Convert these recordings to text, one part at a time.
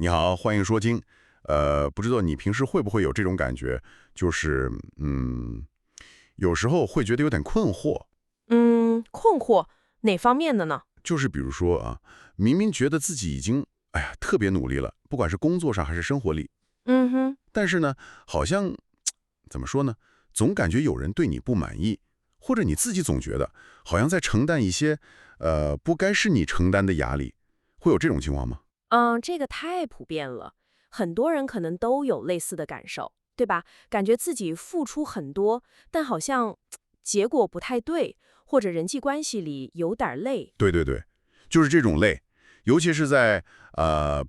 你好，欢迎说经。不知道你平时会不会有这种感觉，就是有时候会觉得有点困惑，困惑哪方面的呢？就是比如说啊，明明觉得自己已经特别努力了，不管是工作上还是生活里，嗯哼，但是呢，好像怎么说呢，总感觉有人对你不满意，或者你自己总觉得好像在承担一些不该是你承担的压力，会有这种情况吗？这个太普遍了，很多人可能都有类似的感受，对吧？感觉自己付出很多，但好像结果不太对，或者人际关系里有点累。对对对，就是这种累，尤其是在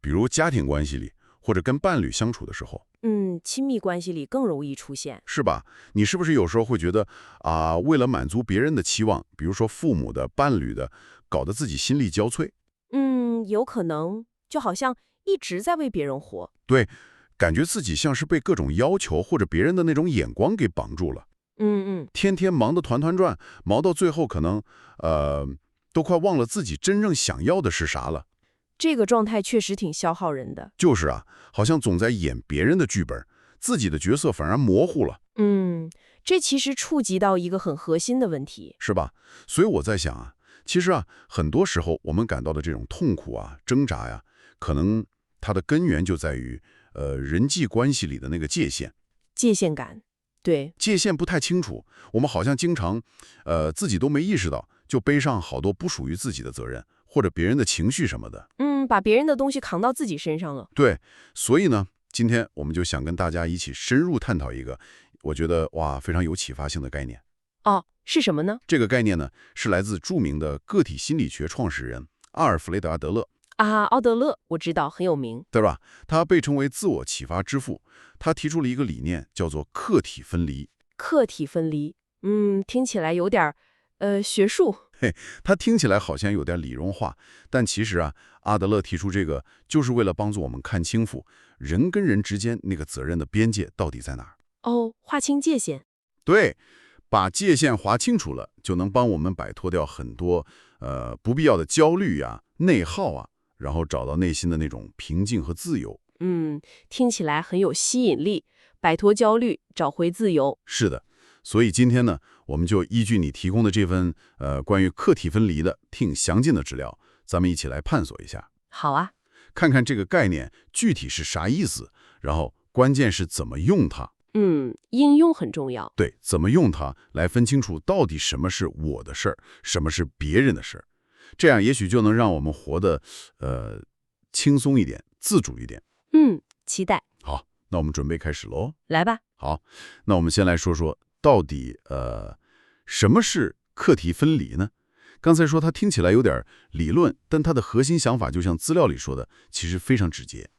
比如家庭关系里，或者跟伴侣相处的时候，亲密关系里更容易出现。是吧？你是不是有时候会觉得为了满足别人的期望，比如说父母的、伴侣的，搞得自己心力交瘁？有可能就好像一直在为别人活。对，感觉自己像是被各种要求或者别人的那种眼光给绑住了，嗯嗯，天天忙得团团转，忙到最后可能呃都快忘了自己真正想要的是啥了。这个状态确实挺消耗人的。就是啊，好像总在演别人的剧本，自己的角色反而模糊了。这其实触及到一个很核心的问题。是吧？所以我在想啊，其实啊，很多时候我们感到的这种痛苦啊、挣扎呀，可能它的根源就在于人际关系里的那个界限，界限感，对，界限不太清楚，我们好像经常自己都没意识到，就背上好多不属于自己的责任，或者别人的情绪什么的。把别人的东西扛到自己身上了。对，所以呢，今天我们就想跟大家一起深入探讨一个，我觉得哇非常有启发性的概念。哦，是什么呢？这个概念呢，是来自著名的个体心理学创始人阿尔弗雷德·阿德勒，奥德勒，我知道，很有名。对吧？他被称为自我启发之父。他提出了一个理念，叫做客体分离。客体分离，听起来有点儿，学术。他听起来好像有点理论化，但其实啊，阿德勒提出这个，就是为了帮助我们看清楚人跟人之间那个责任的边界到底在哪儿。哦，划清界限。对，把界限划清楚了，就能帮我们摆脱掉很多不必要的焦虑呀、内耗啊，然后找到内心的那种平静和自由。听起来很有吸引力。摆脱焦虑，找回自由。是的，所以今天呢，我们就依据你提供的这份关于课题分离的挺详尽的资料，咱们一起来探索一下，好啊，看看这个概念具体是啥意思，然后关键是怎么用它。应用很重要。对，怎么用它来分清楚到底什么是我的事儿，什么是别人的事儿，这样也许就能让我们活得轻松一点，自主一点。期待。好，那我们准备开始喽。来吧。好，那我们先来说说到底什么是课题分离呢？刚才说它听起来有点理论，但它的核心想法就像资料里说的，其实非常直接。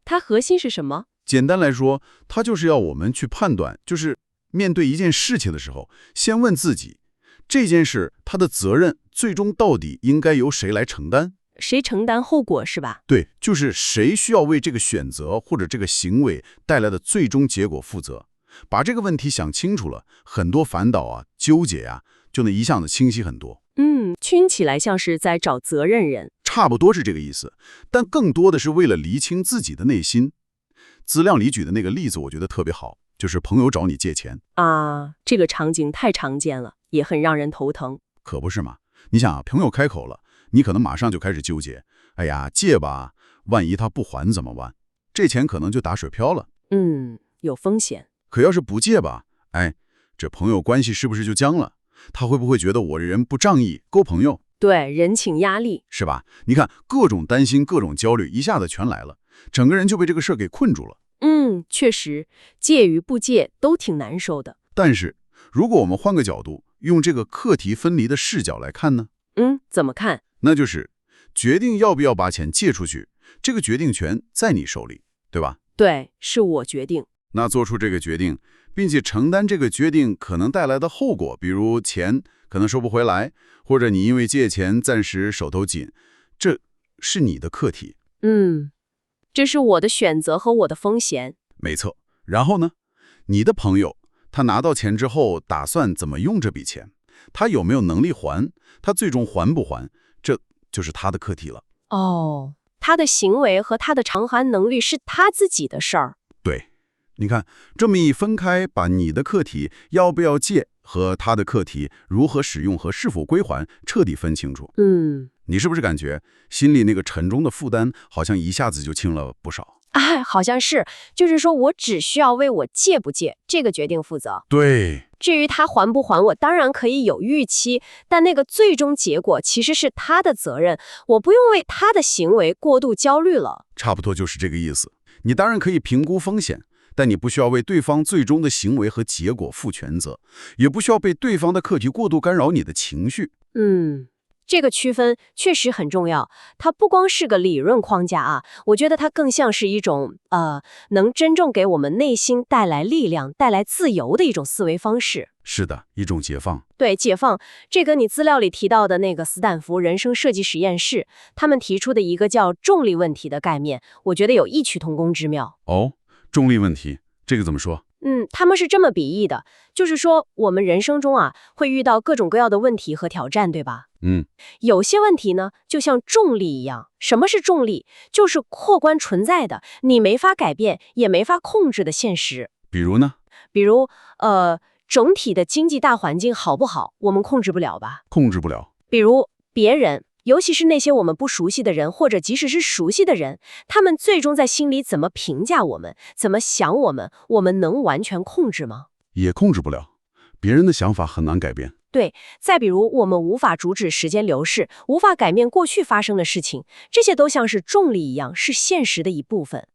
它核心是什么？简单来说，它就是要我们去判断，就是面对一件事情的时候，先问自己，这件事它的责任最终到底应该由谁来承担？谁承担后果是吧？对，就是谁需要为这个选择或者这个行为带来的最终结果负责。把这个问题想清楚了，很多烦恼啊、纠结啊，就能一下子清晰很多。听起来像是在找责任人。差不多是这个意思，但更多的是为了厘清自己的内心。资料里举的那个例子，我觉得特别好，就是朋友找你借钱，这个场景太常见了，也很让人头疼。可不是嘛？你想啊，朋友开口了，你可能马上就开始纠结，哎呀，借吧，万一他不还怎么办？这钱可能就打水漂了。有风险。可要是不借吧，这朋友关系是不是就僵了？他会不会觉得我这人不仗义，勾朋友？对，人情压力。是吧？你看，各种担心、各种焦虑一下子全来了，整个人就被这个事儿给困住了。确实，借与不借都挺难受的。但是，如果我们换个角度，用这个课题分离的视角来看呢？怎么看？那就是决定要不要把钱借出去，这个决定权在你手里，对吧？对，是我决定。那做出这个决定，并且承担这个决定可能带来的后果，比如钱可能收不回来，或者你因为借钱暂时手头紧，这是你的课题。这是我的选择和我的风险。没错。然后呢，你的朋友他拿到钱之后，打算怎么用这笔钱？他有没有能力还？他最终还不还？这就是他的课题了。他的行为和他的偿还能力是他自己的事儿。对，你看这么一分开，把你的课题要不要借和他的课题如何使用和是否归还彻底分清楚，你是不是感觉心里那个沉重的负担好像一下子就轻了不少？哎，好像是，就是说我只需要为我借不借这个决定负责。对，至于他还不还我，当然可以有预期，但那个最终结果其实是他的责任，我不用为他的行为过度焦虑了。差不多就是这个意思。你当然可以评估风险，但你不需要为对方最终的行为和结果负全责，也不需要被对方的课题过度干扰你的情绪。这个区分确实很重要，它不光是个理论框架啊，我觉得它更像是一种能真正给我们内心带来力量、带来自由的一种思维方式。是的，一种解放。对，解放，这跟你资料里提到的那个斯坦福人生设计实验室，他们提出的一个叫重力问题的概念，我觉得有异曲同工之妙。哦，重力问题，这个怎么说？他们是这么比喻的，就是说我们人生中会遇到各种各样的问题和挑战，对吧？有些问题呢，就像重力一样。什么是重力？就是客观存在的，你没法改变，也没法控制的现实。比如呢？比如，整体的经济大环境好不好，我们控制不了吧？控制不了。比如别人，尤其是那些我们不熟悉的人，或者即使是熟悉的人，他们最终在心里怎么评价我们，怎么想我们，我们能完全控制吗？也控制不了。别人的想法很难改变。对，再比如我们无法阻止时间流逝，无法改变过去发生的事情，这些都像是重力一样，是现实的一部分。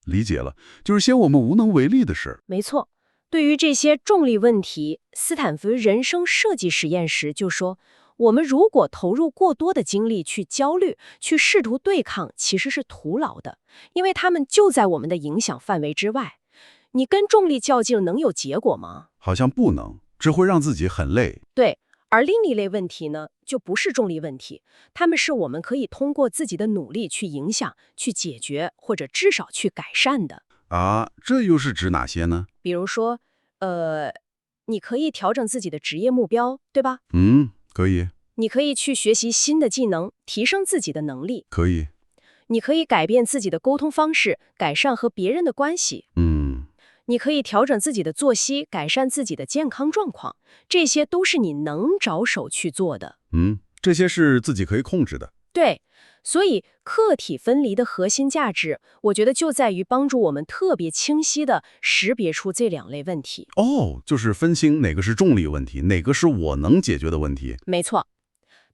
理解了，就是些我们无能为力的事。没错，对于这些重力问题，斯坦福人生设计实验时就说，我们如果投入过多的精力去焦虑，去试图对抗，其实是徒劳的，因为他们就在我们的影响范围之外。你跟重力较劲能有结果吗？好像不能，只会让自己很累。对，而另一类问题呢，就不是重力问题，它们是我们可以通过自己的努力去影响、去解决，或者至少去改善的。这又是指哪些呢？比如说，你可以调整自己的职业目标，对吧？可以。你可以去学习新的技能，提升自己的能力。可以。你可以改变自己的沟通方式，改善和别人的关系。你可以调整自己的作息，改善自己的健康状况，这些都是你能着手去做的。这些是自己可以控制的。对，所以客体分离的核心价值，我觉得就在于帮助我们特别清晰地识别出这两类问题。就是分清哪个是重力问题，哪个是我能解决的问题。没错，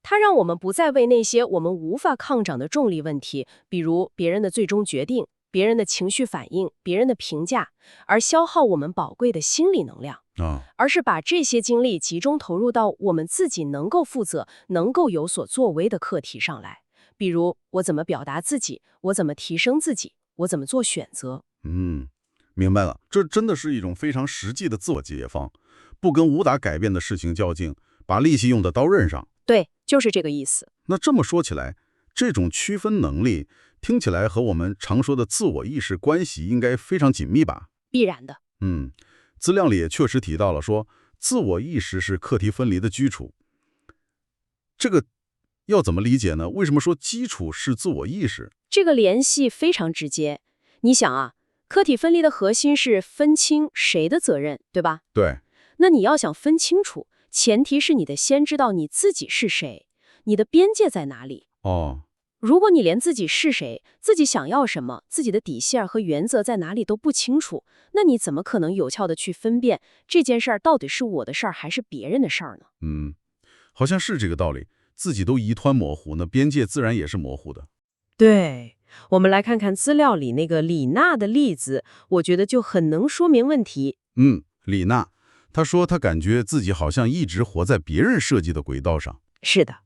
它让我们不再为那些我们无法抗掌的重力问题，比如别人的最终决定、别人的情绪反应、别人的评价，而消耗我们宝贵的心理能量，而是把这些精力集中投入到我们自己能够负责、能够有所作为的课题上来。比如我怎么表达自己，我怎么提升自己，我怎么做选择。明白了，这真的是一种非常实际的自我解放，不跟无法改变的事情较劲，把力气用在刀刃上。对，就是这个意思。那这么说起来，这种区分能力听起来和我们常说的自我意识关系应该非常紧密吧？必然的。资料里也确实提到了说，自我意识是课题分离的基础。这个要怎么理解呢？为什么说基础是自我意识？这个联系非常直接。你想课题分离的核心是分清谁的责任，对吧？对。那你要想分清楚，前提是你得先知道你自己是谁，你的边界在哪里。如果你连自己是谁、自己想要什么、自己的底线和原则在哪里都不清楚，那你怎么可能有效地去分辨这件事儿到底是我的事儿还是别人的事儿呢？好像是这个道理。自己都一团模糊，那边界自然也是模糊的。对，我们来看看资料里那个李娜的例子，我觉得就很能说明问题。李娜，她说她感觉自己好像一直活在别人设计的轨道上。是的。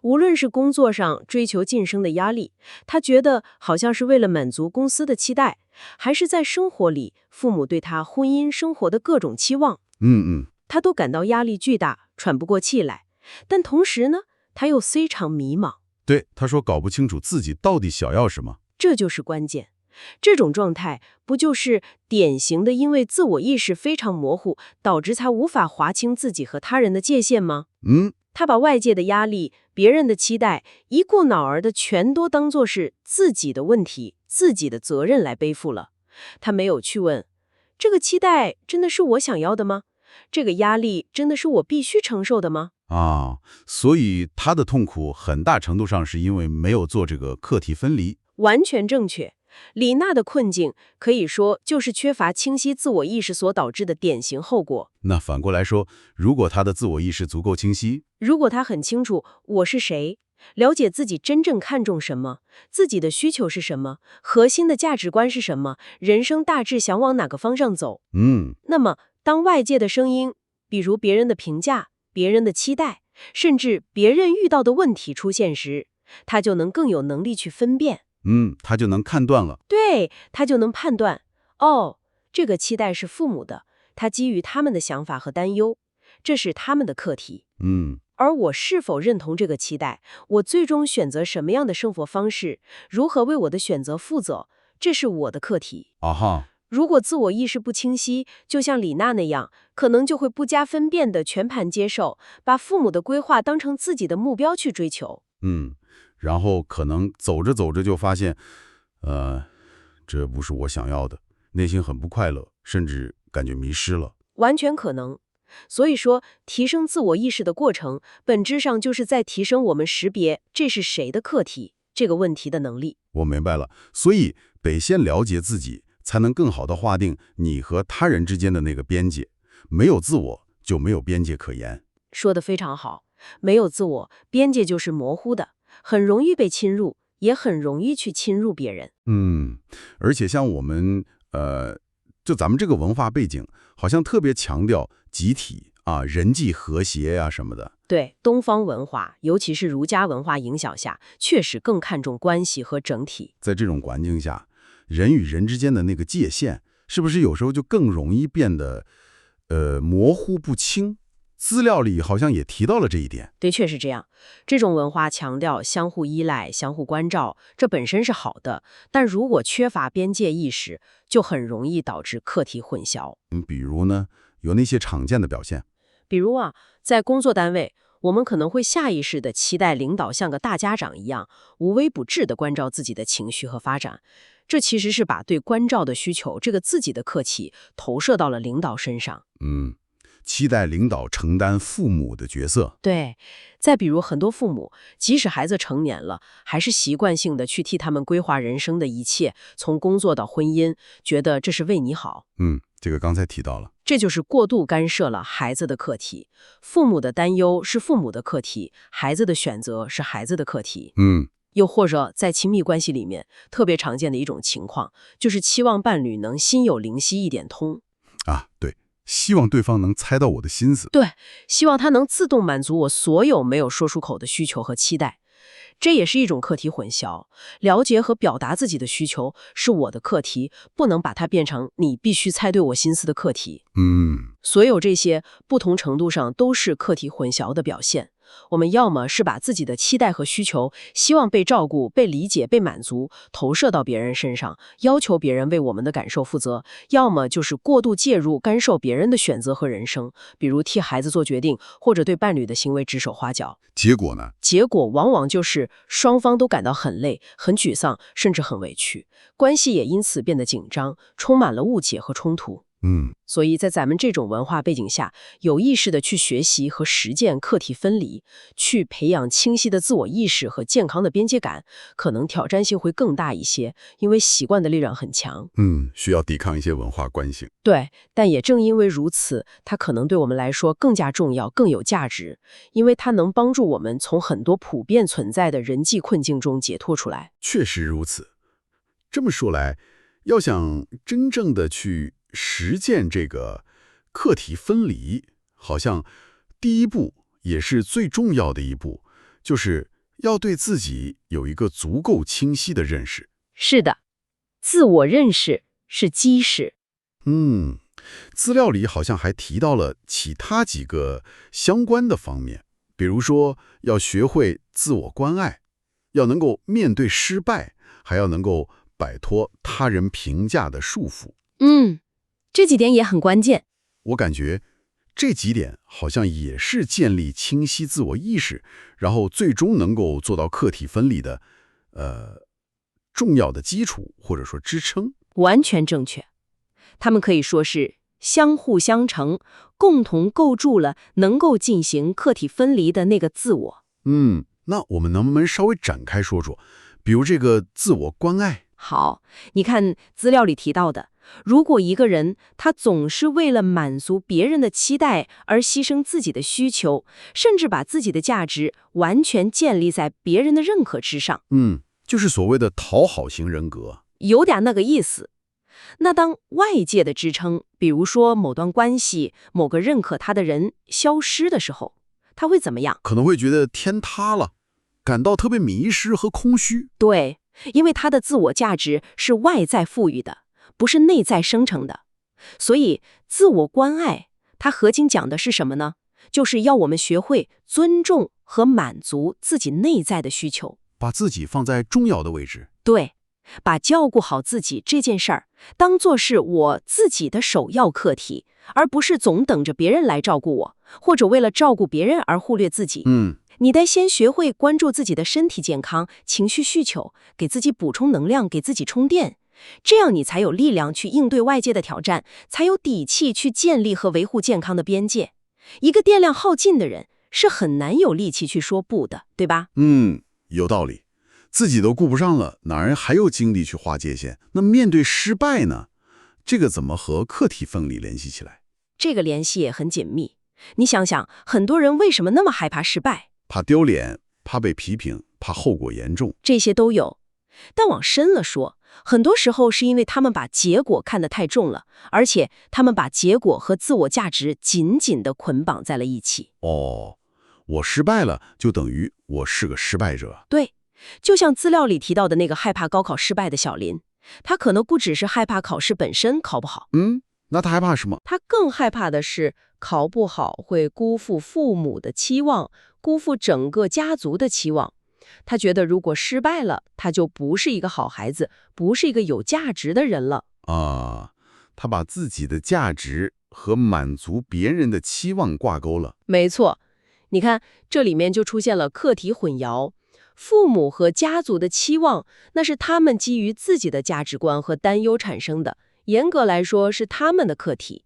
无论是工作上追求晋升的压力，他觉得好像是为了满足公司的期待，还是在生活里父母对他婚姻生活的各种期望，他都感到压力巨大，喘不过气来。但同时呢，他又非常迷茫。对，他说搞不清楚自己到底想要什么。这就是关键。这种状态不就是典型的因为自我意识非常模糊，导致他无法划清自己和他人的界限吗？他把外界的压力、别人的期待，一股脑儿的全都当作是自己的问题、自己的责任来背负了。他没有去问，这个期待真的是我想要的吗？这个压力真的是我必须承受的吗？啊，所以他的痛苦很大程度上是因为没有做这个课题分离。完全正确。李娜的困境可以说就是缺乏清晰自我意识所导致的典型后果。那反过来说，如果他的自我意识足够清晰，如果他很清楚我是谁，了解自己真正看重什么，自己的需求是什么，核心的价值观是什么，人生大致想往哪个方向走，那么当外界的声音，比如别人的评价、别人的期待，甚至别人遇到的问题出现时，他就能更有能力去分辨。他就能判断了。对，他就能判断，哦，这个期待是父母的，他基于他们的想法和担忧，这是他们的课题。而我是否认同这个期待，我最终选择什么样的生活方式，如何为我的选择负责，这是我的课题。啊哈，如果自我意识不清晰，就像李娜那样，可能就会不加分辨的全盘接受，把父母的规划当成自己的目标去追求。然后可能走着走着就发现，这不是我想要的，内心很不快乐，甚至感觉迷失了。完全可能。所以说，提升自我意识的过程，本质上就是在提升我们识别这是谁的课题这个问题的能力。我明白了，所以得先了解自己，才能更好地划定你和他人之间的那个边界。没有自我，就没有边界可言。说得非常好，没有自我，边界就是模糊的，很容易被侵入，也很容易去侵入别人。而且像我们就咱们这个文化背景，好像特别强调集体啊、人际和谐啊什么的。对，东方文化，尤其是儒家文化影响下，确实更看重关系和整体。在这种环境下，人与人之间的那个界限，是不是有时候就更容易变得模糊不清？资料里好像也提到了这一点。的确是这样，这种文化强调相互依赖、相互关照，这本身是好的，但如果缺乏边界意识，就很容易导致课题混淆。比如呢，有那些常见的表现。比如啊，在工作单位，我们可能会下意识地期待领导像个大家长一样，无微不至地关照自己的情绪和发展。这其实是把对关照的需求这个自己的课题投射到了领导身上。期待领导承担父母的角色。对，再比如很多父母，即使孩子成年了，还是习惯性的去替他们规划人生的一切，从工作到婚姻，觉得这是为你好。这个刚才提到了。这就是过度干涉了孩子的课题。父母的担忧是父母的课题，孩子的选择是孩子的课题。又或者在亲密关系里面，特别常见的一种情况，就是期望伴侣能心有灵犀一点通。对。希望对方能猜到我的心思。对，希望他能自动满足我所有没有说出口的需求和期待。这也是一种课题混淆。了解和表达自己的需求是我的课题，不能把它变成你必须猜对我心思的课题。所有这些不同程度上都是课题混淆的表现。我们要么是把自己的期待和需求，希望被照顾、被理解、被满足，投射到别人身上，要求别人为我们的感受负责；要么就是过度介入、干涉别人的选择和人生，比如替孩子做决定，或者对伴侣的行为指手画脚。结果呢？结果往往就是双方都感到很累、很沮丧，甚至很委屈，关系也因此变得紧张，充满了误解和冲突。所以在咱们这种文化背景下，有意识的去学习和实践课题分离，去培养清晰的自我意识和健康的边界感，可能挑战性会更大一些，因为习惯的力量很强。需要抵抗一些文化惯性。对，但也正因为如此，它可能对我们来说更加重要、更有价值，因为它能帮助我们从很多普遍存在的人际困境中解脱出来。确实如此。这么说来，要想真正的去实践这个课题分离，好像第一步也是最重要的一步，就是要对自己有一个足够清晰的认识。是的，自我认识是基石。资料里好像还提到了其他几个相关的方面，比如说要学会自我关爱，要能够面对失败，还要能够摆脱他人评价的束缚。这几点也很关键。我感觉这几点好像也是建立清晰自我意识，然后最终能够做到客体分离的，重要的基础或者说支撑。完全正确。他们可以说是相互相成，共同构筑了能够进行客体分离的那个自我。那我们能不能稍微展开说说，比如这个自我关爱？好，你看资料里提到的，如果一个人他总是为了满足别人的期待而牺牲自己的需求，甚至把自己的价值完全建立在别人的认可之上，就是所谓的讨好型人格。有点那个意思。那当外界的支撑，比如说某段关系、某个认可他的人消失的时候，他会怎么样？可能会觉得天塌了，感到特别迷失和空虚。对，因为他的自我价值是外在赋予的，不是内在生成的。所以，自我关爱，它核心讲的是什么呢？就是要我们学会尊重和满足自己内在的需求，把自己放在重要的位置。对，把照顾好自己这件事儿当做是我自己的首要课题，而不是总等着别人来照顾我，或者为了照顾别人而忽略自己。你得先学会关注自己的身体健康、情绪需求，给自己补充能量，给自己充电，这样你才有力量去应对外界的挑战，才有底气去建立和维护健康的边界。一个电量耗尽的人是很难有力气去说不的，对吧？有道理。自己都顾不上了，哪人还有精力去划界限？那面对失败呢？这个怎么和课题分离联系起来？这个联系也很紧密。你想想，很多人为什么那么害怕失败？怕丢脸，怕被批评，怕后果严重，这些都有。但往深了说，很多时候是因为他们把结果看得太重了，而且他们把结果和自我价值紧紧地捆绑在了一起。我失败了，就等于我是个失败者。对，就像资料里提到的那个害怕高考失败的小林，他可能不只是害怕考试本身考不好，那他害怕什么？他更害怕的是考不好会辜负父母的期望，辜负整个家族的期望。他觉得如果失败了，他就不是一个好孩子，不是一个有价值的人了。他把自己的价值和满足别人的期望挂钩了。没错，你看这里面就出现了课题混淆。父母和家族的期望，那是他们基于自己的价值观和担忧产生的，严格来说是他们的课题。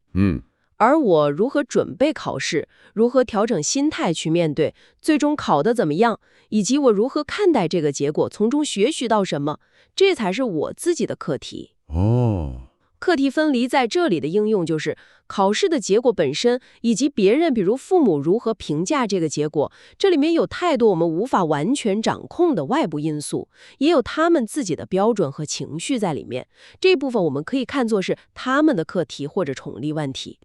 而我如何准备考试，如何调整心态去面对，最终考得怎么样，以及我如何看待这个结果，从中学习到什么，这才是我自己的课题。课题分离在这里的应用就是考试的结果本身，以及别人比如父母如何评价这个结果，这里面有太多我们无法完全掌控的外部因素，也有他们自己的标准和情绪在里面。这部分我们可以看作是他们的课题或者宠溺问题。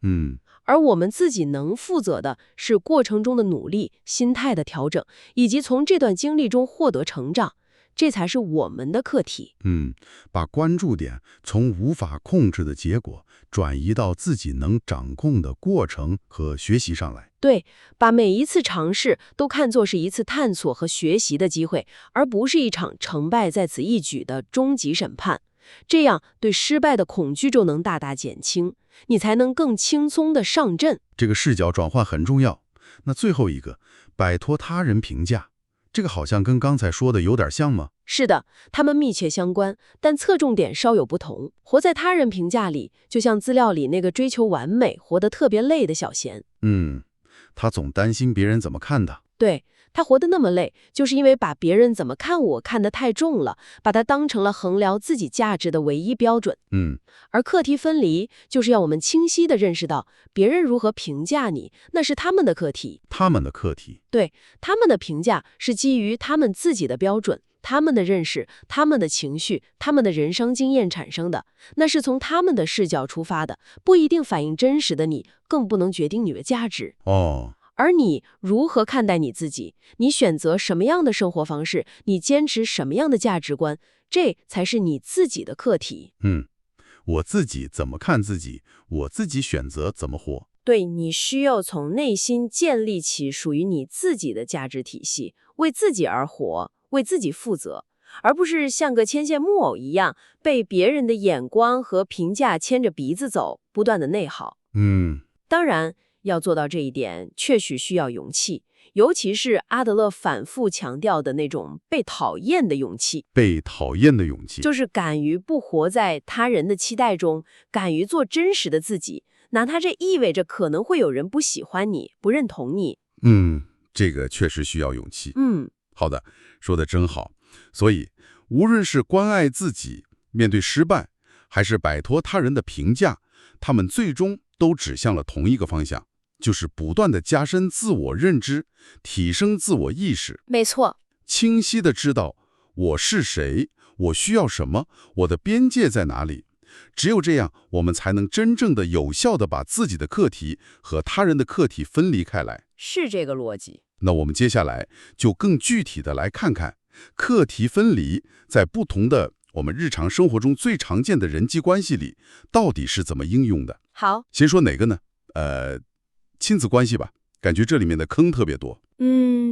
而我们自己能负责的是过程中的努力、心态的调整，以及从这段经历中获得成长。这才是我们的课题。把关注点从无法控制的结果转移到自己能掌控的过程和学习上来。对，把每一次尝试都看作是一次探索和学习的机会，而不是一场成败在此一举的终极审判。这样对失败的恐惧就能大大减轻，你才能更轻松地上阵。这个视角转换很重要。那最后一个，摆脱他人评价。这个好像跟刚才说的有点像吗？是的，它们密切相关，但侧重点稍有不同。活在他人评价里，就像资料里那个追求完美、活得特别累的小贤。他总担心别人怎么看他。对，他活得那么累，就是因为把别人怎么看我看得太重了，把它当成了衡量自己价值的唯一标准。而课题分离就是要我们清晰地认识到，别人如何评价你，那是他们的课题。对，他们的评价是基于他们自己的标准、他们的认识、他们的情绪、他们的人生经验产生的，那是从他们的视角出发的，不一定反映真实的你，更不能决定你的价值。而你如何看待你自己，你选择什么样的生活方式，你坚持什么样的价值观，这才是你自己的课题。我自己怎么看自己，我自己选择怎么活。对，你需要从内心建立起属于你自己的价值体系，为自己而活，为自己负责，而不是像个牵线木偶一样，被别人的眼光和评价牵着鼻子走，不断的内耗。嗯，当然，要做到这一点，确实需要勇气，尤其是阿德勒反复强调的那种被讨厌的勇气。被讨厌的勇气。就是敢于不活在他人的期待中，敢于做真实的自己，哪怕这意味着可能会有人不喜欢你、不认同你。这个确实需要勇气。嗯，好的，说得真好。所以，无论是关爱自己，面对失败，还是摆脱他人的评价，他们最终都指向了同一个方向，就是不断地加深自我认知，提升自我意识，没错。清晰地知道我是谁，我需要什么，我的边界在哪里。只有这样，我们才能真正的有效地把自己的课题和他人的课题分离开来。是这个逻辑。那我们接下来就更具体的来看看课题分离在不同的我们日常生活中最常见的人际关系里到底是怎么应用的。好，先说哪个呢？亲子关系吧，感觉这里面的坑特别多。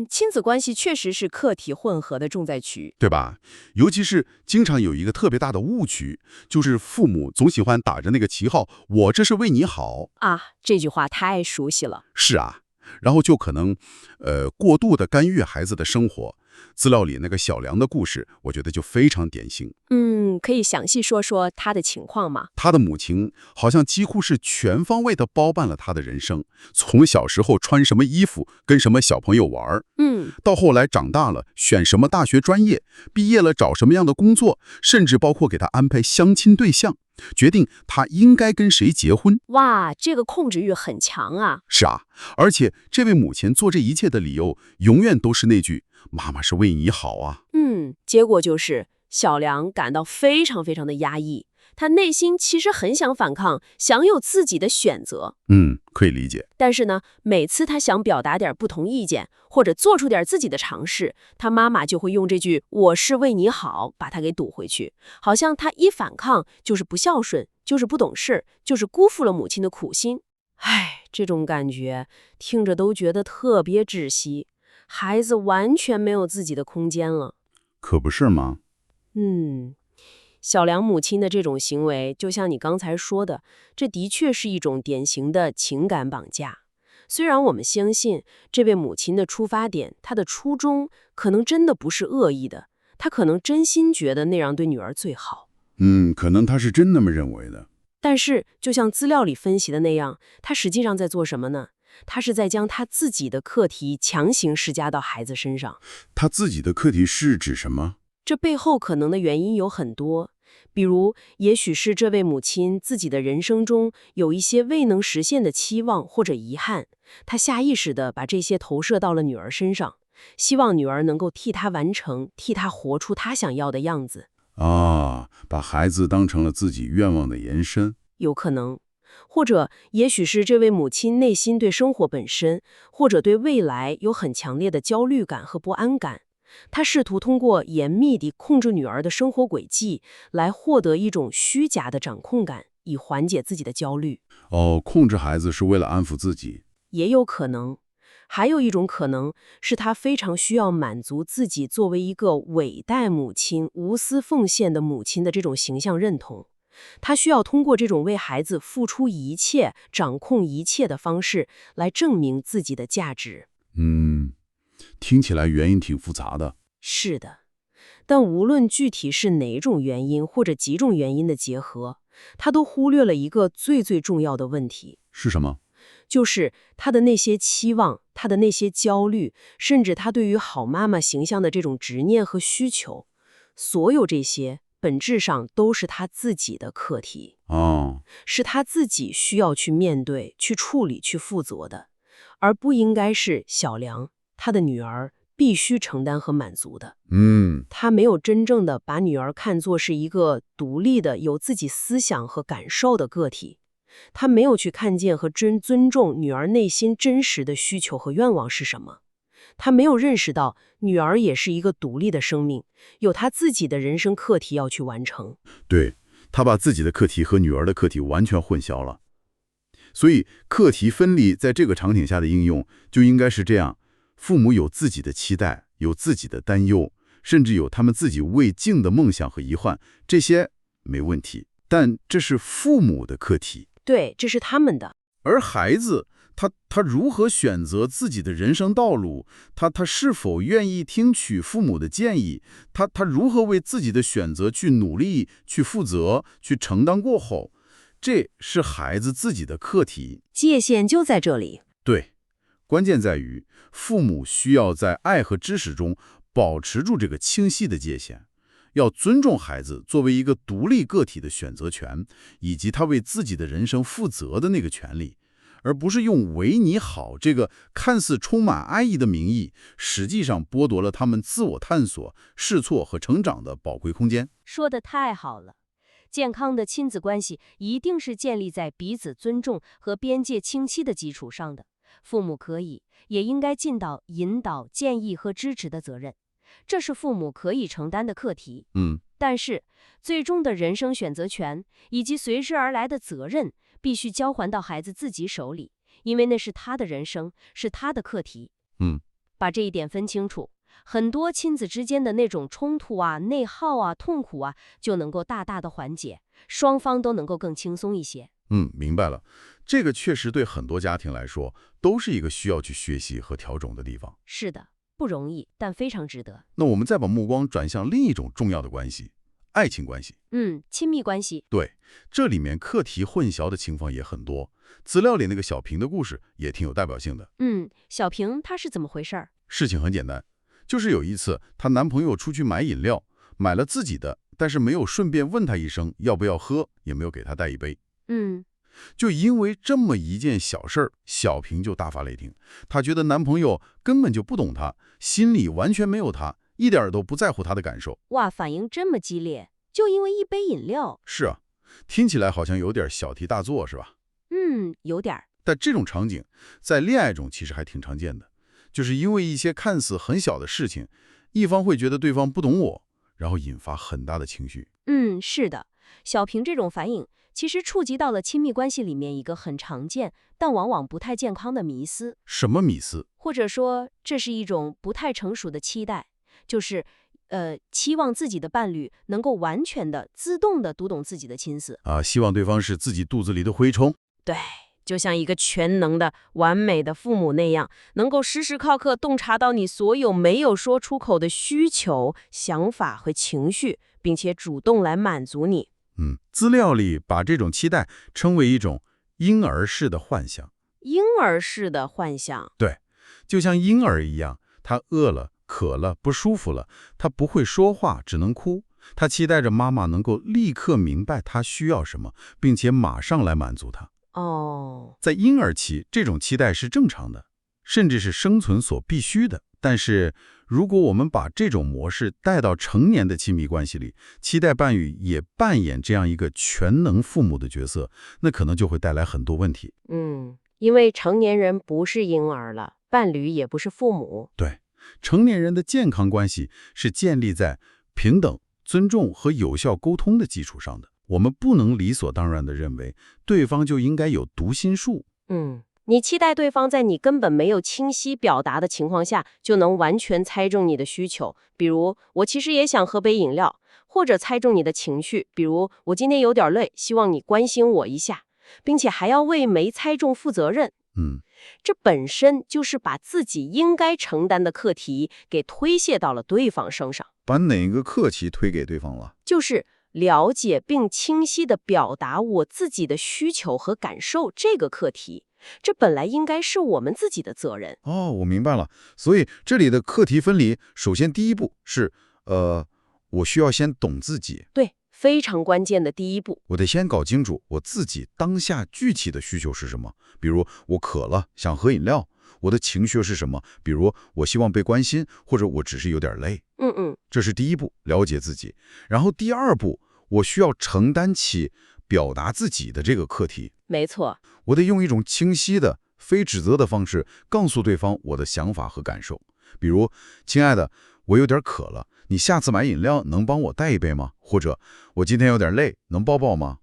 亲子关系确实是课题混合的重灾区，对吧？尤其是经常有一个特别大的误区，就是父母总喜欢打着那个旗号，我这是为你好啊，这句话太熟悉了。是啊，然后就可能，过度的干预孩子的生活。资料里那个小梁的故事，我觉得就非常典型。可以详细说说他的情况吗？他的母亲好像几乎是全方位地包办了他的人生，从小时候穿什么衣服，跟什么小朋友玩，到后来长大了选什么大学专业，毕业了找什么样的工作，甚至包括给他安排相亲对象，决定他应该跟谁结婚。哇，这个控制欲很强啊！是啊，而且这位母亲做这一切的理由，永远都是那句“妈妈是为你好啊”。结果就是小梁感到非常非常的压抑，他内心其实很想反抗，享有自己的选择。可以理解。但是呢，每次他想表达点不同意见，或者做出点自己的尝试，他妈妈就会用这句“我是为你好”把他给堵回去，好像他一反抗就是不孝顺，就是不懂事，就是辜负了母亲的苦心。这种感觉听着都觉得特别窒息，孩子完全没有自己的空间了。可不是吗？小梁母亲的这种行为，就像你刚才说的，这的确是一种典型的情感绑架。虽然我们相信这位母亲的出发点，她的初衷可能真的不是恶意的，她可能真心觉得那样对女儿最好。可能她是真那么认为的。但是，就像资料里分析的那样，她实际上在做什么呢？她是在将她自己的课题强行施加到孩子身上。她自己的课题是指什么？这背后可能的原因有很多，比如，也许是这位母亲自己的人生中有一些未能实现的期望或者遗憾，她下意识地把这些投射到了女儿身上，希望女儿能够替她完成，替她活出她想要的样子。把孩子当成了自己愿望的延伸。有可能。或者，也许是这位母亲内心对生活本身，或者对未来有很强烈的焦虑感和不安感。她试图通过严密地控制女儿的生活轨迹，来获得一种虚假的掌控感，以缓解自己的焦虑。控制孩子是为了安抚自己。也有可能。还有一种可能是她非常需要满足自己作为一个伟大母亲、无私奉献的母亲的这种形象认同。她需要通过这种为孩子付出一切、掌控一切的方式来证明自己的价值。听起来原因挺复杂的。是的，但无论具体是哪种原因或者几种原因的结合，她都忽略了一个最重要的问题。是什么？就是她的那些期望，她的那些焦虑，甚至她对于好妈妈形象的这种执念和需求，所有这些本质上都是她自己的课题。是她自己需要去面对、去处理、去负责的，而不应该是小梁，她的女儿必须承担和满足的。她没有真正的把女儿看作是一个独立的、有自己思想和感受的个体。他没有去看见和尊重女儿内心真实的需求和愿望是什么，他没有认识到女儿也是一个独立的生命，有她自己的人生课题要去完成。对，他把自己的课题和女儿的课题完全混淆了。所以课题分离在这个场景下的应用就应该是这样：父母有自己的期待，有自己的担忧，甚至有他们自己未尽的梦想和遗憾，这些没问题，但这是父母的课题。对，这是他们的。而孩子他如何选择自己的人生道路？他是否愿意听取父母的建议？他如何为自己的选择去努力、去负责、去承担过后？这是孩子自己的课题。界限就在这里。对，关键在于父母需要在爱和支持中保持住这个清晰的界限，要尊重孩子作为一个独立个体的选择权，以及他为自己的人生负责的那个权利，而不是用为你好这个看似充满爱意的名义，实际上剥夺了他们自我探索、试错和成长的宝贵空间。说得太好了。健康的亲子关系一定是建立在彼此尊重和边界清晰的基础上的。父母可以，也应该尽到引导、建议和支持的责任，这是父母可以承担的课题。但是，最终的人生选择权以及随之而来的责任，必须交还到孩子自己手里，因为那是他的人生，是他的课题。把这一点分清楚，很多亲子之间的那种冲突啊、内耗啊、痛苦啊，就能够大大的缓解，双方都能够更轻松一些。明白了。这个确实对很多家庭来说，都是一个需要去学习和调整的地方。是的，不容易，但非常值得。那我们再把目光转向另一种重要的关系——爱情关系。亲密关系。对，这里面课题混淆的情况也很多。资料里那个小平的故事也挺有代表性的。小平她是怎么回事儿？事情很简单，就是有一次她男朋友出去买饮料，买了自己的，但是没有顺便问她一声要不要喝，也没有给她带一杯。就因为这么一件小事儿，小平就大发雷霆。她觉得男朋友根本就不懂她，心里完全没有她，一点都不在乎她的感受。哇，反应这么激烈，就因为一杯饮料？是啊，听起来好像有点小题大做，是吧？有点儿。但这种场景在恋爱中其实还挺常见的，就是因为一些看似很小的事情，一方会觉得对方不懂我，然后引发很大的情绪。是的，小平这种反应其实触及到了亲密关系里面一个很常见，但往往不太健康的迷思。什么迷思？或者说，这是一种不太成熟的期待，就是期望自己的伴侣能够完全的、自动的读懂自己的心思啊，希望对方是自己肚子里的蛔虫。对，就像一个全能的、完美的父母那样，能够时时刻刻洞察到你所有没有说出口的需求、想法和情绪，并且主动来满足你。资料里把这种期待称为一种婴儿式的幻想。婴儿式的幻想？对，就像婴儿一样，他饿了、渴了、不舒服了，他不会说话，只能哭。他期待着妈妈能够立刻明白他需要什么，并且马上来满足他。在婴儿期，这种期待是正常的，甚至是生存所必须的。但是，如果我们把这种模式带到成年的亲密关系里，期待伴侣也扮演这样一个全能父母的角色，那可能就会带来很多问题。因为成年人不是婴儿了，伴侣也不是父母。对，成年人的健康关系是建立在平等、尊重和有效沟通的基础上的。我们不能理所当然地认为对方就应该有读心术。你期待对方在你根本没有清晰表达的情况下，就能完全猜中你的需求。比如，我其实也想喝杯饮料，或者猜中你的情绪。比如，我今天有点累，希望你关心我一下，并且还要为没猜中负责任。这本身就是把自己应该承担的课题给推卸到了对方身上。把哪个课题推给对方了？就是了解并清晰地表达我自己的需求和感受这个课题，这本来应该是我们自己的责任。我明白了。所以这里的课题分离，首先第一步是，我需要先懂自己。对，非常关键的第一步。我得先搞清楚我自己当下具体的需求是什么。比如我渴了，想喝饮料。我的情绪是什么？比如我希望被关心，或者我只是有点累。这是第一步，了解自己。然后第二步，我需要承担起表达自己的这个课题。没错，我得用一种清晰的、非指责的方式告诉对方我的想法和感受。比如，亲爱的，我有点渴了，你下次买饮料能帮我带一杯吗？或者我今天有点累，能抱抱吗？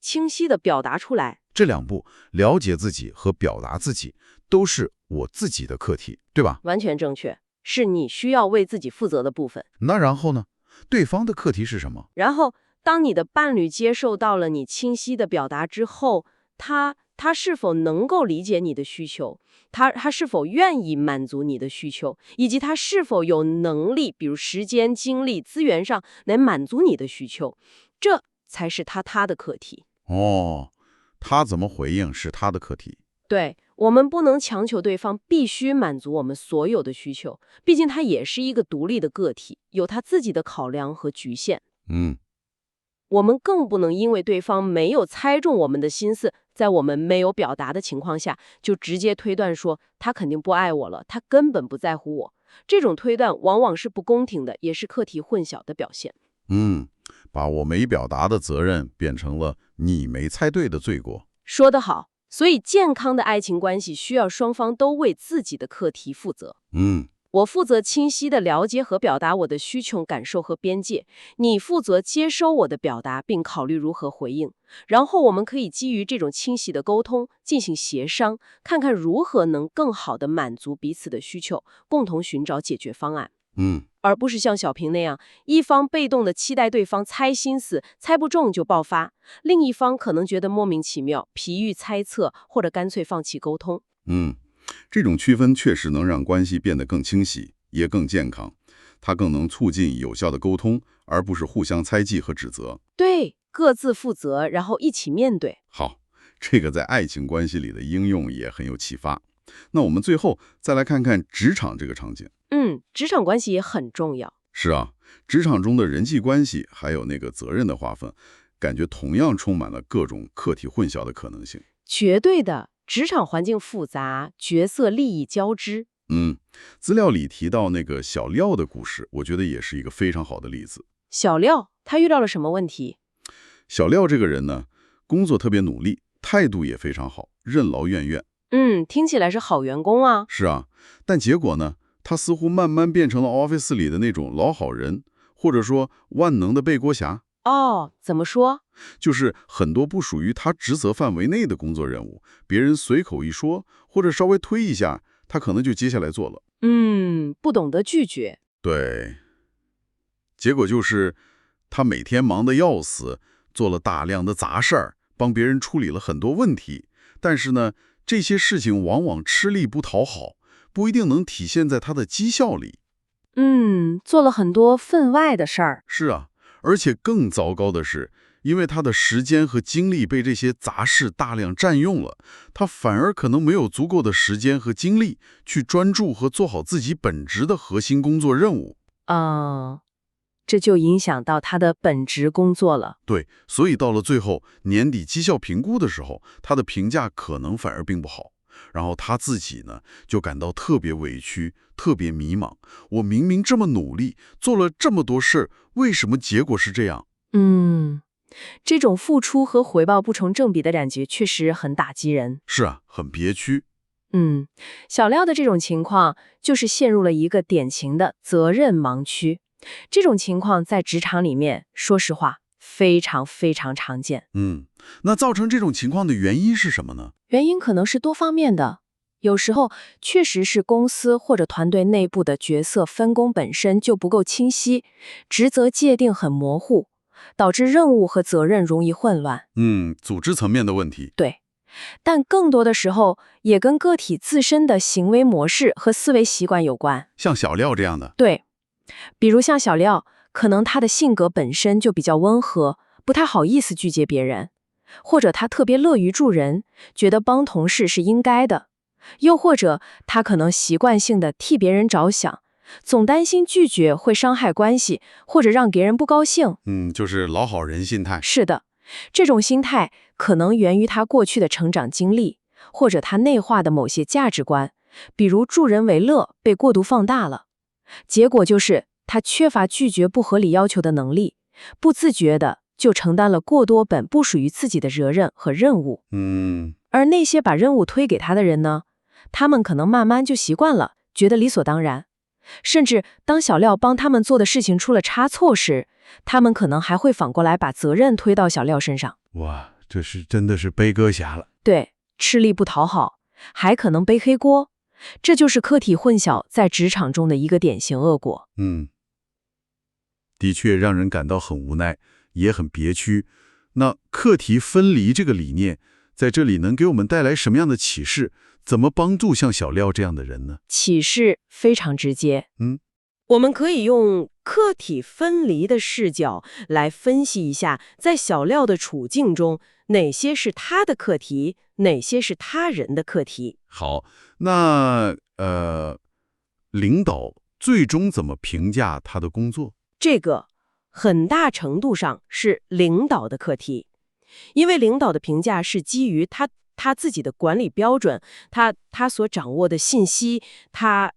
清晰地表达出来。这两步，了解自己和表达自己，都是我自己的课题，对吧？完全正确，是你需要为自己负责的部分。那然后呢？对方的课题是什么？然后，当你的伴侣接受到了你清晰的表达之后，他他是否能够理解你的需求，他是否愿意满足你的需求，以及他是否有能力，比如时间、精力、资源上来满足你的需求，这才是他的课题。哦，他怎么回应是他的课题。对，我们不能强求对方必须满足我们所有的需求，毕竟他也是一个独立的个体，有他自己的考量和局限。嗯，我们更不能因为对方没有猜中我们的心思，在我们没有表达的情况下，就直接推断说他肯定不爱我了，他根本不在乎我。这种推断往往是不公平的，也是课题混淆的表现。把我没表达的责任变成了你没猜对的罪过。说得好，所以健康的爱情关系需要双方都为自己的课题负责。我负责清晰地了解和表达我的需求、感受和边界，你负责接收我的表达并考虑如何回应。然后我们可以基于这种清晰的沟通进行协商，看看如何能更好地满足彼此的需求，共同寻找解决方案。而不是像小平那样，一方被动地期待对方猜心思，猜不中就爆发，另一方可能觉得莫名其妙，疲于猜测，或者干脆放弃沟通。这种区分确实能让关系变得更清晰，也更健康。它更能促进有效的沟通，而不是互相猜忌和指责。对，各自负责，然后一起面对。好，这个在爱情关系里的应用也很有启发。那我们最后再来看看职场这个场景。职场关系也很重要。是啊，职场中的人际关系还有那个责任的划分，感觉同样充满了各种课题混淆的可能性。绝对的，职场环境复杂，角色利益交织。资料里提到那个小廖的故事，我觉得也是一个非常好的例子。小廖他遇到了什么问题？小廖这个人呢，工作特别努力，态度也非常好，任劳任怨。听起来是好员工啊。是啊，但结果呢，他似乎慢慢变成了 Office 里的那种老好人，或者说万能的背锅侠。哦，怎么说？就是很多不属于他职责范围内的工作任务，别人随口一说，或者稍微推一下，他可能就接下来做了。不懂得拒绝。对，结果就是他每天忙得要死，做了大量的杂事儿，帮别人处理了很多问题。但是呢，这些事情往往吃力不讨好，不一定能体现在他的绩效里。做了很多分外的事儿。是啊，而且更糟糕的是，因为他的时间和精力被这些杂事大量占用了，他反而可能没有足够的时间和精力去专注和做好自己本职的核心工作任务。这就影响到他的本职工作了。对，所以到了最后年底绩效评估的时候，他的评价可能反而并不好。然后他自己呢，就感到特别委屈，特别迷茫。我明明这么努力，做了这么多事儿，为什么结果是这样？这种付出和回报不成正比的感觉确实很打击人。是啊，很憋屈。小廖的这种情况就是陷入了一个典型的责任盲区。这种情况在职场里面，说实话，非常非常常见。那造成这种情况的原因是什么呢？原因可能是多方面的，有时候确实是公司或者团队内部的角色分工本身就不够清晰，职责界定很模糊，导致任务和责任容易混乱。组织层面的问题。对，但更多的时候也跟个体自身的行为模式和思维习惯有关。像小廖这样的。对，比如像小廖，可能他的性格本身就比较温和，不太好意思拒绝别人，或者他特别乐于助人，觉得帮同事是应该的，又或者他可能习惯性的替别人着想，总担心拒绝会伤害关系，或者让别人不高兴。就是老好人心态。是的，这种心态可能源于他过去的成长经历，或者他内化的某些价值观，比如助人为乐被过度放大了。结果就是他缺乏拒绝不合理要求的能力，不自觉的就承担了过多本不属于自己的责任和任务。而那些把任务推给他的人呢，他们可能慢慢就习惯了，觉得理所当然。甚至当小廖帮他们做的事情出了差错时，他们可能还会反过来把责任推到小廖身上。哇，这是真的是背锅侠了。对，吃力不讨好，还可能背黑锅。这就是课题混淆在职场中的一个典型恶果。的确让人感到很无奈，也很憋屈。那课题分离这个理念，在这里能给我们带来什么样的启示？怎么帮助像小廖这样的人呢？启示非常直接。我们可以用客体分离的视角来分析一下，在小廖的处境中，哪些是他的课题，哪些是他人的课题。好，那领导最终怎么评价他的工作？这个很大程度上是领导的课题，因为领导的评价是基于他自己的管理标准，他所掌握的信息，他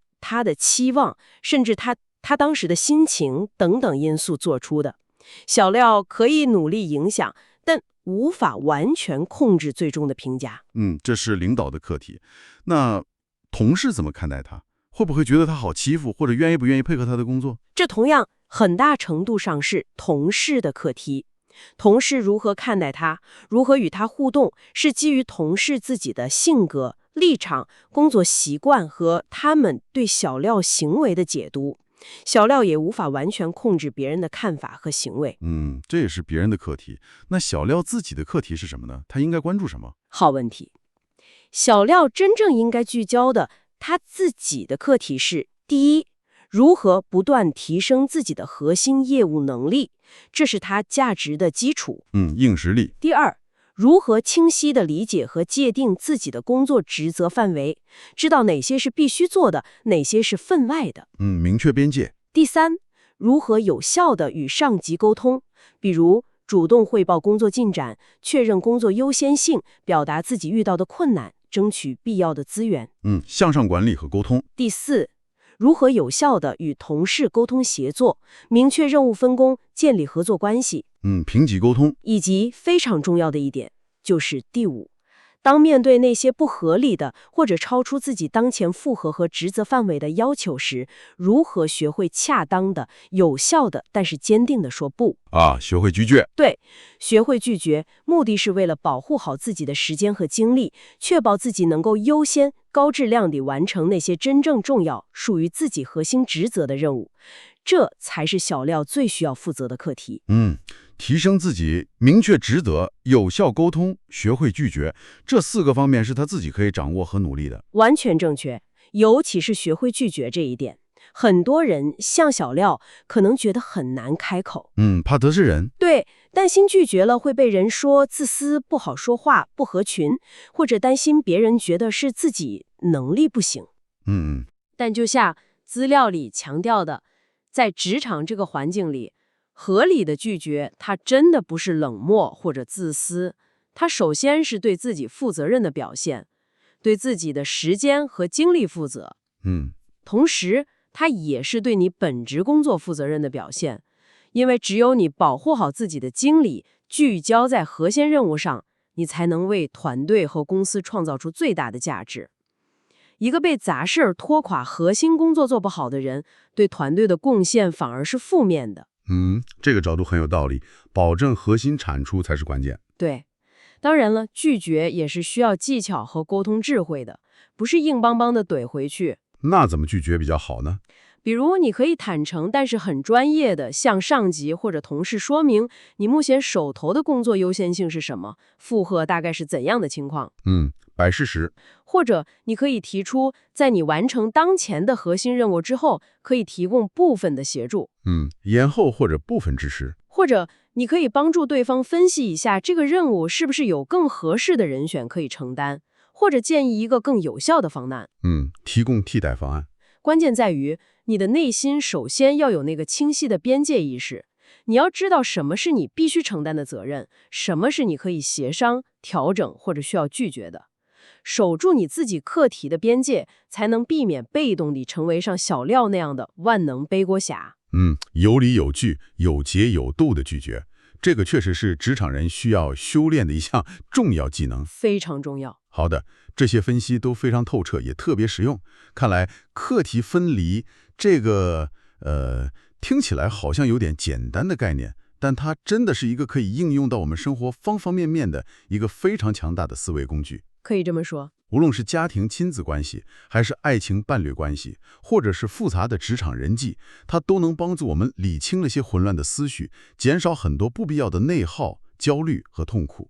的期望，甚至他当时的心情等等因素做出的。小廖可以努力影响，但无法完全控制最终的评价。这是领导的课题。那同事怎么看待他？会不会觉得他好欺负，或者愿意不愿意配合他的工作？这同样很大程度上是同事的课题。同事如何看待他，如何与他互动，是基于同事自己的性格、立场、工作习惯和他们对小廖行为的解读。小廖也无法完全控制别人的看法和行为。这也是别人的课题。那小廖自己的课题是什么呢？他应该关注什么？好问题。小廖真正应该聚焦的，他自己的课题是：第一，如何不断提升自己的核心业务能力，这是他价值的基础。硬实力。第二，如何清晰地理解和界定自己的工作职责范围，知道哪些是必须做的，哪些是分外的。明确边界。第三，如何有效地与上级沟通，比如主动汇报工作进展，确认工作优先性，表达自己遇到的困难，争取必要的资源。向上管理和沟通。第四，如何有效地与同事沟通协作，明确任务分工，建立合作关系。平级沟通。以及非常重要的一点，就是第五，当面对那些不合理的或者超出自己当前负荷和职责范围的要求时，如何学会恰当的、有效的，但是坚定的说不。学会拒绝。对，学会拒绝，目的是为了保护好自己的时间和精力，确保自己能够优先、高质量地完成那些真正重要、属于自己核心职责的任务。这才是小廖最需要负责的课题。提升自己，明确职责，有效沟通，学会拒绝，这4个方面是他自己可以掌握和努力的。完全正确，尤其是学会拒绝这一点，很多人像小廖可能觉得很难开口。怕得罪人。对，担心拒绝了会被人说自私、不好说话、不合群，或者担心别人觉得是自己能力不行。但就像资料里强调的，在职场这个环境里，合理的拒绝，它真的不是冷漠或者自私，它首先是对自己负责任的表现，对自己的时间和精力负责。同时，它也是对你本职工作负责任的表现，因为只有你保护好自己的精力，聚焦在核心任务上，你才能为团队和公司创造出最大的价值。一个被杂事儿拖垮、核心工作做不好的人，对团队的贡献反而是负面的。这个角度很有道理，保证核心产出才是关键。对，当然了，拒绝也是需要技巧和沟通智慧的，不是硬邦邦的怼回去。那怎么拒绝比较好呢？比如，你可以坦诚但是很专业的向上级或者同事说明你目前手头的工作优先性是什么，负荷大概是怎样的情况。摆事实。或者你可以提出，在你完成当前的核心任务之后，可以提供部分的协助。延后或者部分支持。或者你可以帮助对方分析一下这个任务是不是有更合适的人选可以承担，或者建议一个更有效的方案。提供替代方案。关键在于你的内心首先要有那个清晰的边界意识，你要知道什么是你必须承担的责任，什么是你可以协商、调整或者需要拒绝的。守住你自己课题的边界，才能避免被动地成为像小廖那样的万能背锅侠。有理有据、有节有度的拒绝，这个确实是职场人需要修炼的一项重要技能，非常重要。好的，这些分析都非常透彻，也特别实用。看来课题分离这个听起来好像有点简单的概念，但它真的是一个可以应用到我们生活方方面面的一个非常强大的思维工具。可以这么说，无论是家庭亲子关系，还是爱情伴侣关系，或者是复杂的职场人际，它都能帮助我们理清那些混乱的思绪，减少很多不必要的内耗、焦虑和痛苦。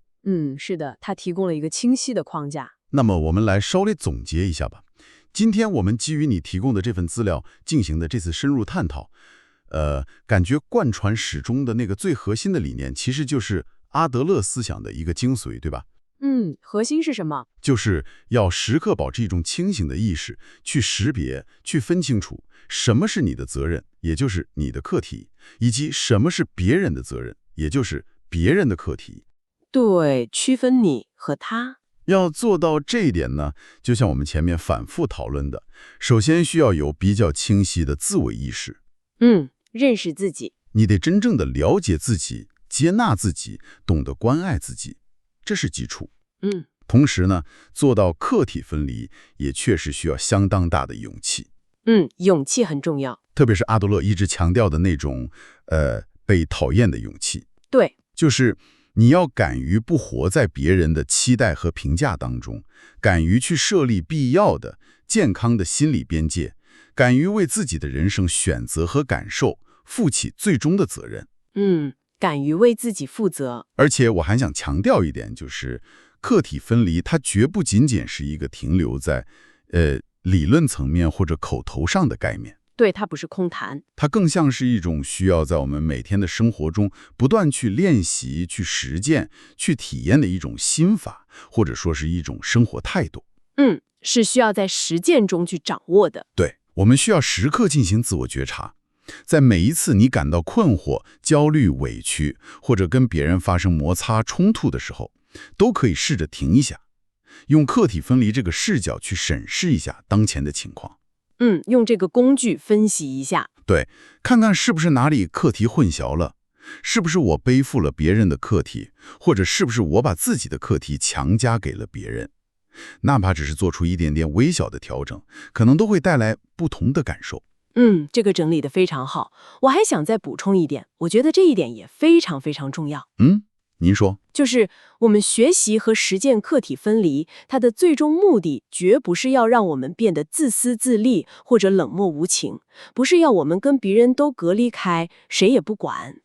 是的，它提供了一个清晰的框架。那么我们来稍微总结一下吧。今天我们基于你提供的这份资料进行的这次深入探讨，感觉贯穿始终的那个最核心的理念，其实就是阿德勒思想的一个精髓，对吧？核心是什么？就是要时刻保持一种清醒的意识，去识别、去分清楚什么是你的责任，也就是你的课题，以及什么是别人的责任，也就是别人的课题。对，区分你和他。要做到这一点呢，就像我们前面反复讨论的，首先需要有比较清晰的自我意识。认识自己。你得真正的了解自己，接纳自己，懂得关爱自己，这是基础。同时呢，做到客体分离，也确实需要相当大的勇气。勇气很重要。特别是阿德勒一直强调的那种，被讨厌的勇气。对，就是你要敢于不活在别人的期待和评价当中，敢于去设立必要的、健康的心理边界，敢于为自己的人生选择和感受负起最终的责任。敢于为自己负责。而且我还想强调一点，就是客体分离，它绝不仅仅是一个停留在理论层面或者口头上的概念。对，它不是空谈。它更像是一种需要在我们每天的生活中不断去练习、去实践、去体验的一种心法，或者说是一种生活态度。是需要在实践中去掌握的。对，我们需要时刻进行自我觉察，在每一次你感到困惑、焦虑、委屈，或者跟别人发生摩擦冲突的时候，都可以试着停一下，用客体分离这个视角去审视一下当前的情况。用这个工具分析一下。对，看看是不是哪里课题混淆了，是不是我背负了别人的课题，或者是不是我把自己的课题强加给了别人。哪怕只是做出一点点微小的调整，可能都会带来不同的感受。这个整理得非常好。我还想再补充一点，我觉得这一点也非常非常重要。您说？就是我们学习和实践客体分离，它的最终目的绝不是要让我们变得自私自利或者冷漠无情，不是要我们跟别人都隔离开，谁也不管。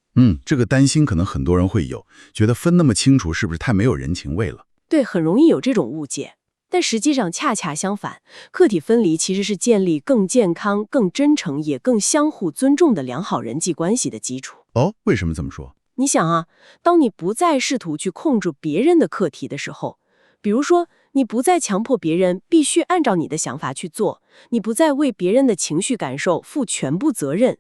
这个担心可能很多人会有，觉得分那么清楚是不是太没有人情味了？对，很容易有这种误解。但实际上恰恰相反，客体分离其实是建立更健康、更真诚也更相互尊重的良好人际关系的基础。为什么这么说？你想啊，当你不再试图去控制别人的课题的时候，比如说你不再强迫别人必须按照你的想法去做，你不再为别人的情绪感受负全部责任，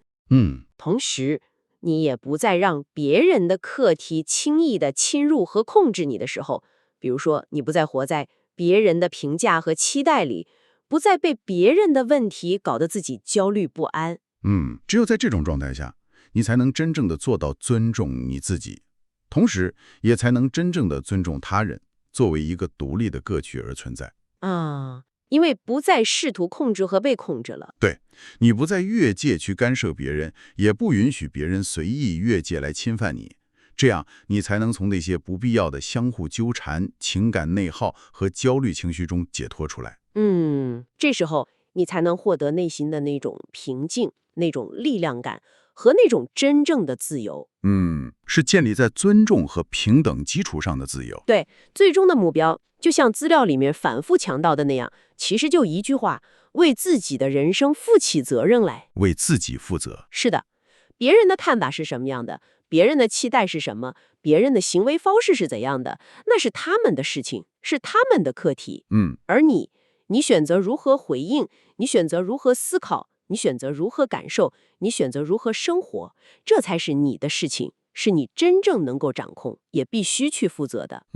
同时你也不再让别人的课题轻易的侵入和控制你的时候，比如说你不再活在别人的评价和期待里，不再被别人的问题搞得自己焦虑不安。只有在这种状态下，你才能真正的做到尊重你自己，同时也才能真正的尊重他人，作为一个独立的个体而存在。因为不再试图控制和被控制了。对，你不再越界去干涉别人，也不允许别人随意越界来侵犯你，这样你才能从那些不必要的相互纠缠、情感内耗和焦虑情绪中解脱出来。这时候你才能获得内心的那种平静、那种力量感和那种真正的自由。是建立在尊重和平等基础上的自由。对，最终的目标就像资料里面反复强调的那样，其实就一句话：为自己的人生负起责任来。为自己负责。是的，别人的看法是什么样的，别人的期待是什么，别人的行为方式是怎样的，那是他们的事情，是他们的课题。而你选择如何回应，你选择如何思考，你选择如何感受，你选择如何生活，这才是你的事情，是你真正能够掌控，也必须去负责的。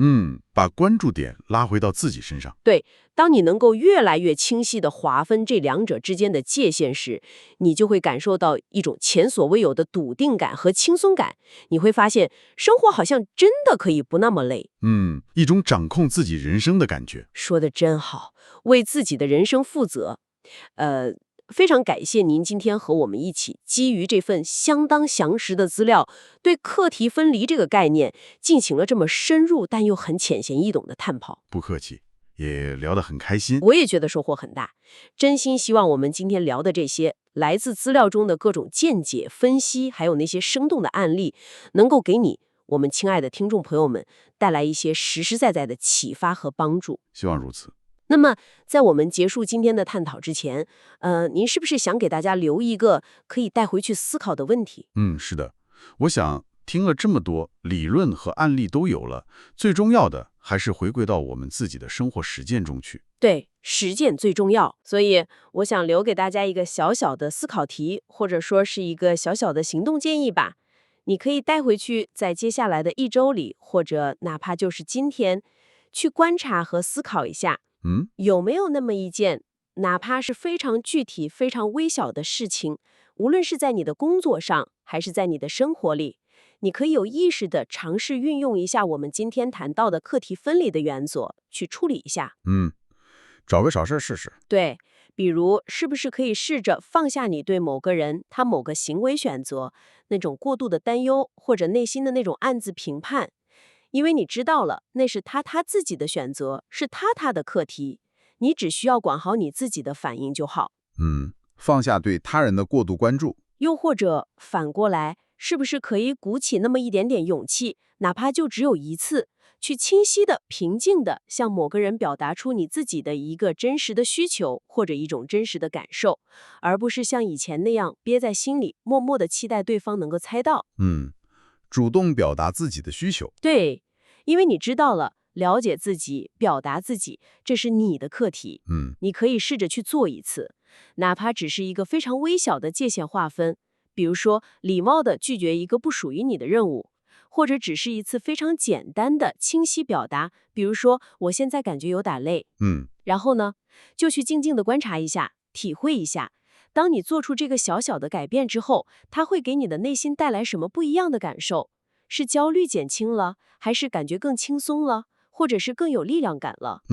把关注点拉回到自己身上。对，当你能够越来越清晰地划分这两者之间的界限时，你就会感受到一种前所未有的笃定感和轻松感。你会发现，生活好像真的可以不那么累。一种掌控自己人生的感觉。说得真好，为自己的人生负责。非常感谢您今天和我们一起，基于这份相当详实的资料，对课题分离这个概念进行了这么深入但又很浅显易懂的探讨。不客气，也聊得很开心。我也觉得收获很大，真心希望我们今天聊的这些来自资料中的各种见解、分析，还有那些生动的案例，能够给你，我们亲爱的听众朋友们，带来一些实实在在的启发和帮助。希望如此。那么，在我们结束今天的探讨之前，您是不是想给大家留一个可以带回去思考的问题？是的，我想听了这么多理论和案例都有了，最重要的还是回归到我们自己的生活实践中去。对，实践最重要。所以，我想留给大家一个小小的思考题，或者说是一个小小的行动建议吧。你可以带回去，在接下来的1周里，或者哪怕就是今天，去观察和思考一下。有没有那么一件，哪怕是非常具体、非常微小的事情，无论是在你的工作上，还是在你的生活里，你可以有意识地尝试运用一下我们今天谈到的课题分离的原则，去处理一下。找个小事试试。对，比如是不是可以试着放下你对某个人他某个行为选择那种过度的担忧，或者内心的那种暗自评判。因为你知道了，那是他自己的选择，是他的课题，你只需要管好你自己的反应就好。放下对他人的过度关注。又或者反过来，是不是可以鼓起那么一点点勇气，哪怕就只有一次，去清晰的、平静的向某个人表达出你自己的一个真实的需求，或者一种真实的感受，而不是像以前那样憋在心里，默默的期待对方能够猜到。主动表达自己的需求。对，因为你知道了，了解自己，表达自己，这是你的课题。你可以试着去做一次，哪怕只是一个非常微小的界限划分，比如说礼貌地拒绝一个不属于你的任务，或者只是一次非常简单的清晰表达，比如说我现在感觉有点累。然后呢，就去静静地观察一下，体会一下。当你做出这个小小的改变之后，它会给你的内心带来什么不一样的感受？是焦虑减轻了，还是感觉更轻松了，或者是更有力量感了？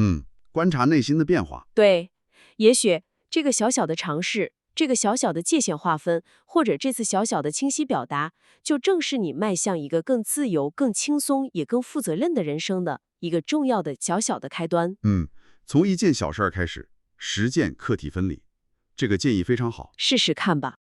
观察内心的变化。对，也许这个小小的尝试，这个小小的界限划分，或者这次小小的清晰表达，就正是你迈向一个更自由、更轻松，也更负责任的人生的一个重要的小小的开端。从一件小事儿开始，实践课题分离，这个建议非常好。试试看吧。